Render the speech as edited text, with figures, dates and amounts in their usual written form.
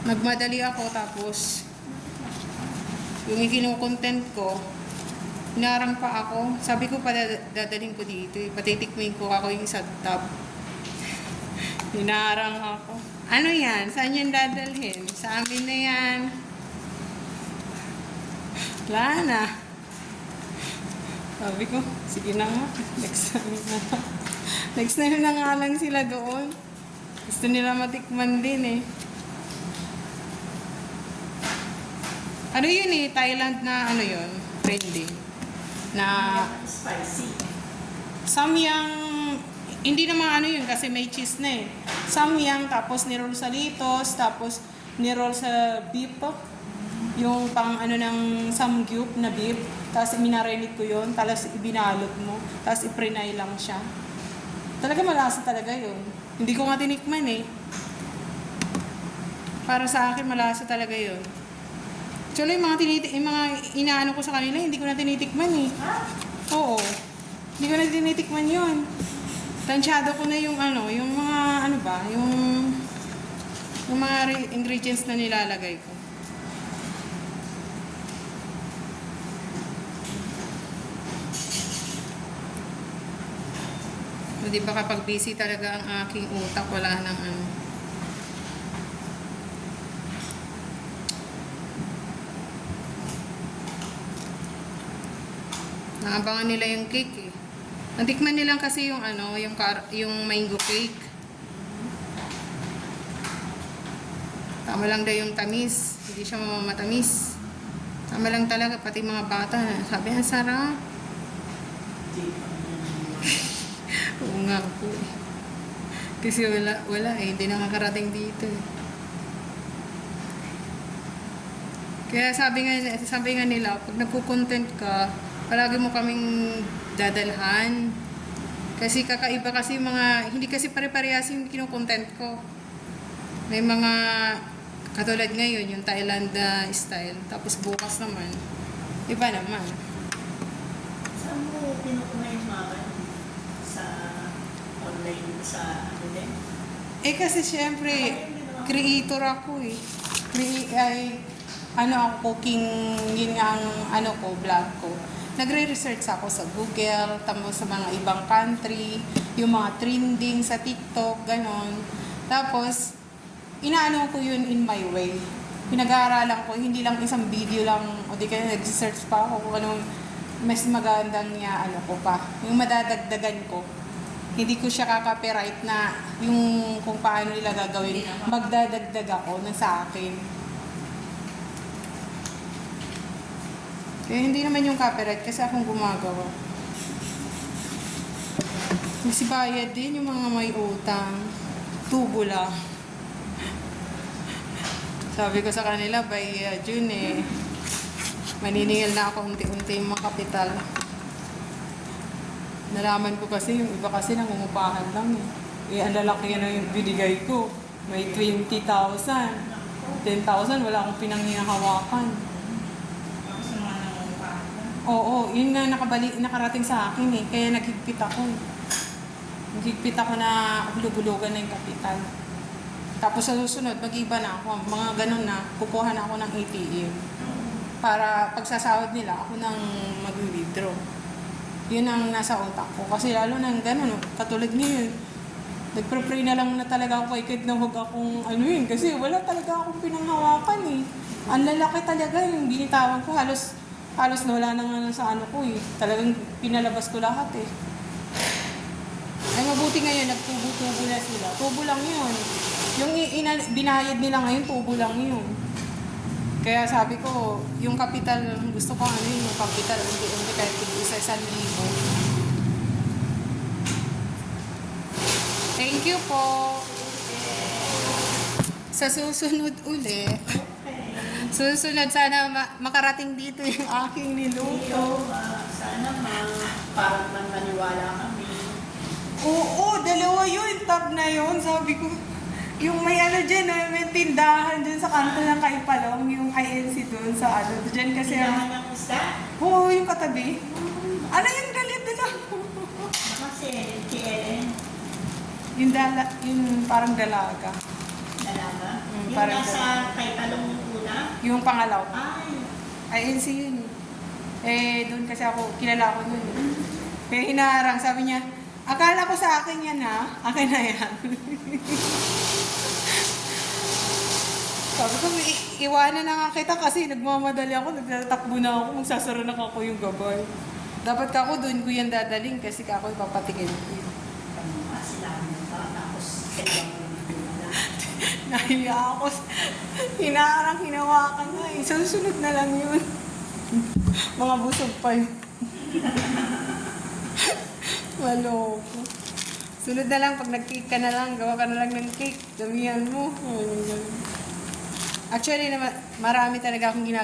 Nagmadali ako tapos yung ikinukontent ko, hinarang pa ako. Sabi ko pa dadalhin ko dito. Patitikmin ko ako yung isang tab. Hinarang ako. Ano yan? Saan yan dadalhin? Sa amin na yan. Wala na. Sabi ko, sige na nga. Next time na. Next time na nga lang sila doon. Gusto nila matikman din eh. Ano yun eh? Thailand na ano yun? Trending. Na Spicy. samyang, hindi naman ano yun kasi may cheese na eh. Samyang, tapos niroll sa litos, tapos niroll sa beef. Yung pang ano ng samgyup na beef. Tapos minarinate ko yun, tapos ibinalot mo. Tapos iprenay lang siya. Talaga malasa talaga yun. Hindi ko nga tinikman eh. Para sa akin, malasa talaga yun. Actually, yung mga inaano ko sa kanila, hindi ko na tinitikman eh. Oo. Hindi ko na tinitikman yun. Tansyado ko na yung ano, yung mga ano ba, yung mga ingredients na nilalagay ko. O, di ba kapag busy talaga ang aking utak, wala nang ano. Naabangan nila yung cake eh. Natikman nila kasi yung ano, yung mango cake. Tama lang daw yung tamis. Hindi siya matamis. Tama lang talaga, pati mga bata. Sabi, ang sarap. Oo nga po eh. Kasi wala eh. Hindi nakakarating dito eh. Kaya sabi nga nila, pag nagko-content ka, palagi mo kaming dadalhan. Kasi kakaiba kasi yung mga, hindi kasi pare-parehas yung kino-content ko. May mga, katulad ngayon, yung Thailand style. Tapos bukas naman, iba naman. Saan mo pinukuha yung mga sa online, sa ano din? Eh kasi syempre, creator ako eh. Ako cooking, yun nga ang ano ko, vlog ko. Nagre-research ako sa Google, tapos sa mga ibang country, yung mga trending sa TikTok, ganon. Tapos, inaano ko yun in my way. Pinag-aaralan ko, hindi lang isang video lang, o di kaya nag-search pa ako kung anong mas magandang niya, ano ko pa. Yung madadagdagan ko. Hindi ko siya ka-copyright na yung kung paano nila gagawin. Magdadagdag ako na sa akin. Kaya hindi naman yung copyright kasi akong gumagawa. Kasi bayad din yung mga may utang. Tubo lang. Sabi ko sa kanila, by June maniningil na ako unti-unti yung mga kapital. Nalaman ko kasi yung iba kasi nangungupahan lang eh. Ang lalaki na yung binigay ko. May 20,000. 10,000 wala akong pinanghihawakan. Oo, yun nga nakarating sa akin eh. Kaya naghigpit ako. Naghigpit ako na bulubulugan na yung kapital. Tapos sa susunod, mag-iba na ako. Mga ganun na, kukuha na ako ng ATM. Para pagsasahod nila, ako nang mag-withdraw. Yun ang nasa utak ko. Kasi lalo nang ganun, katulad ngayon, nagpre-pray na lang na talaga ako kahit na huwag akong ano yun. Kasi wala talaga akong pinanghawakan eh. Ang lalaki talaga yung binitawan ko. Halos nawala na nga sa ano ko eh. Talagang pinalabas ko lahat eh. Ay mabuti ngayon, nagtubo-tubo na sila. Tubo lang yun. Yung binayad nila ngayon, tubo lang yun. Kaya sabi ko, yung kapital, gusto ko ano yung kapital, hindi kahit isa 1,000. Thank you po. Sa susunod uli. Susunod, sana makarating dito yung aking niluto. Sana parang maniwala kami. Oo, dalawa yun. Tab na yun. Sabi ko, yung may ano dyan, may tindahan dyan sa kanto ng Kaipalong, yung INC dun sa ano. Dyan kasi Tindahan ng isda? Oo, yung katabi. Ano yung galit nila? Kasi KLN. Yung parang dalaga. Dalaga? Yung parang nasa kay Talong yung una. yung pangalaw. Ay, INC yun. Doon kasi ako, kilala ko nun. Kaya hinaharang, sabi niya, akala ko sa akin yan ha, akin na yan. Sabi ko, iwanan na nga kita kasi nagmamadali ako, nagtatakbo na ako, magsasara na ako yung gabay. Dapat ako doon ko yan dadaling kasi ako ipapatikin ko. sila pa. Tapos, kailangan mo na. Nahiya ako. Hinaharang, hinawakan na eh. Susunod na lang yun. Mga busog pa yun. Maloko. Sunod na lang, pag nag-cake ka na lang, gawa ka na lang ng cake. Damihan mo. Actually, marami talaga akong ginagawa.